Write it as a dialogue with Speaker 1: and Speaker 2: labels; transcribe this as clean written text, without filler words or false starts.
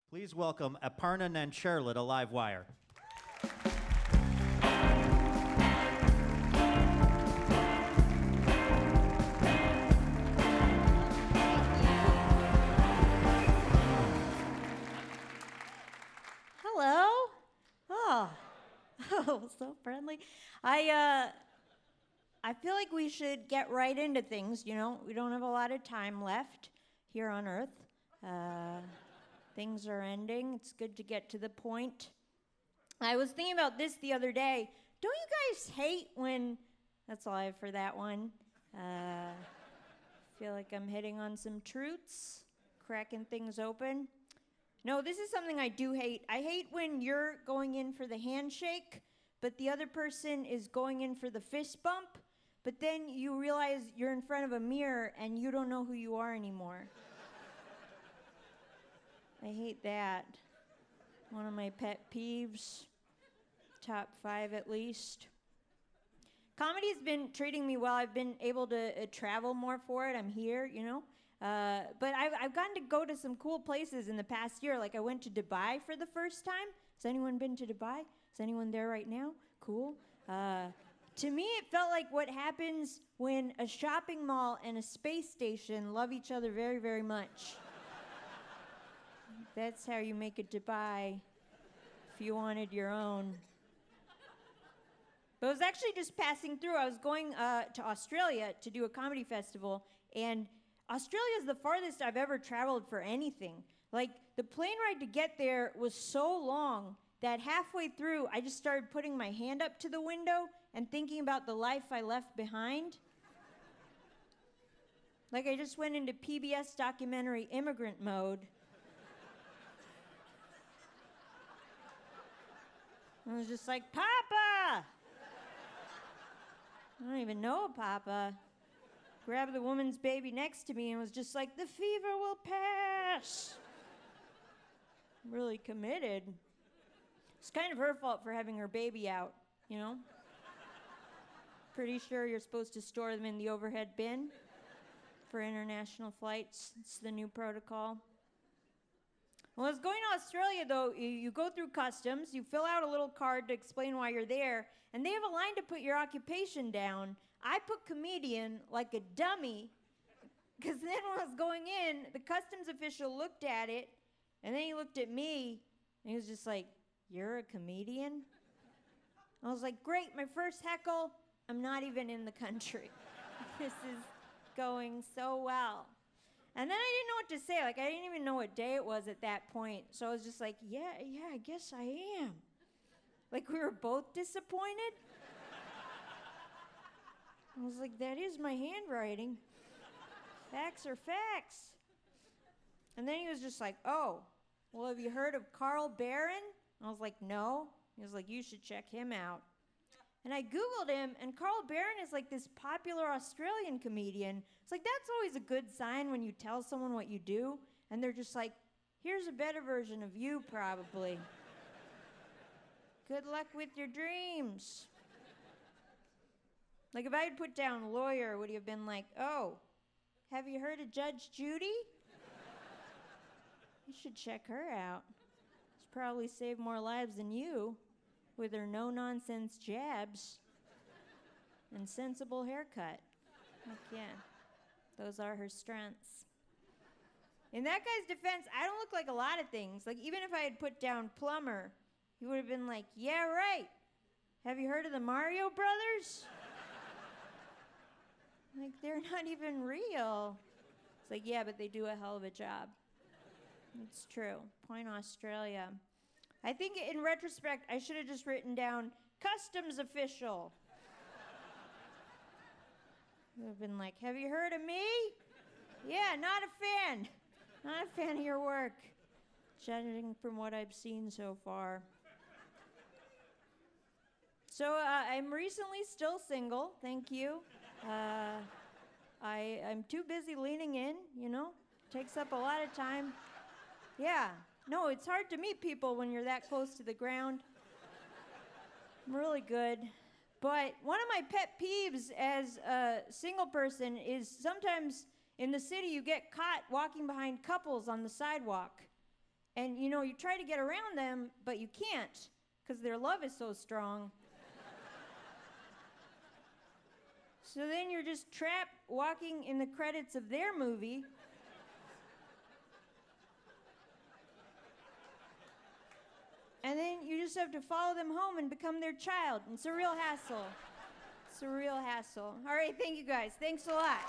Speaker 1: Please welcome Aparna Nancherla to Livewire.
Speaker 2: Hello. Oh, so friendly. I feel like we should get right into things. You know, we don't have a lot of time left here on Earth. Things are ending. It's good to get to the point. I was thinking about this the other day. Don't you guys hate when... That's all I have for that one. Feel like I'm hitting on some truths, cracking things open. No, this is something I do hate. I hate when you're going in for the handshake, but the other person is going in for the fist bump, but then you realize you're in front of a mirror and you don't know who you are anymore. I hate that. One of my pet peeves. Top 5 at least. Comedy's been treating me well. I've been able to travel more for it. I'm here, you know. But I've gotten to go to some cool places in the past year. Like I went to Dubai for the first time. Has anyone been to Dubai? Is anyone there right now? Cool. To me, it felt like what happens when a shopping mall and a space station love each other very, very much. That's how you make it Dubai if you wanted your own. But I was actually just passing through. I was going to Australia to do a comedy festival, and Australia is the farthest I've ever traveled for anything. Like, the plane ride to get there was so long that halfway through, I just started putting my hand up to the window and thinking about the life I left behind. Like, I just went into PBS documentary immigrant mode. I was just like, Papa! I don't even know Papa. Grabbed the woman's baby next to me and was just like, the fever will pass. Really committed. It's kind of her fault for having her baby out, you know? Pretty sure you're supposed to store them in the overhead bin for international flights. It's the new protocol. Well, I was going to Australia, though. You go through customs, you fill out a little card to explain why you're there, and they have a line to put your occupation down. I put comedian like a dummy, because then when I was going in, the customs official looked at it, and then he looked at me, and he was just like, you're a comedian? I was like, great, my first heckle. I'm not even in the country. This is going so well. And then I didn't know what to say. Like, I didn't even know what day it was at that point. So I was just like, yeah, I guess I am. Like, we were both disappointed. I was like, that is my handwriting. Facts are facts. And then he was just like, oh, well, have you heard of Carl Barron? I was like, no. He was like, you should check him out. And I Googled him, and Carl Barron is like this popular Australian comedian. It's like, that's always a good sign when you tell someone what you do, and they're just like, here's a better version of you, probably. Good luck with your dreams. Like, if I had put down lawyer, would he have been like, oh, have you heard of Judge Judy? You should check her out. She's probably saved more lives than you. With her no-nonsense jabs and sensible haircut. Heck yeah, those are her strengths. In that guy's defense, I don't look like a lot of things. Like, even if I had put down plumber, he would have been like, yeah, right. Have you heard of the Mario Brothers? Like, they're not even real. It's like, yeah, but they do a hell of a job. It's true. Point Australia. I think in retrospect, I should have just written down customs official. Would have been like, have you heard of me? Yeah, not a fan. Not a fan of your work, judging from what I've seen so far. So I'm recently still single, thank you. I'm too busy leaning in, you know? Takes up a lot of time. Yeah. No, it's hard to meet people when you're that close to the ground. I'm really good. But one of my pet peeves as a single person is sometimes in the city you get caught walking behind couples on the sidewalk. And you try to get around them, but you can't, because their love is so strong. So then you're just trapped walking in the credits of their movie. And then you just have to follow them home and become their child. It's a real hassle. It's a real hassle. All right, thank you guys. Thanks a lot.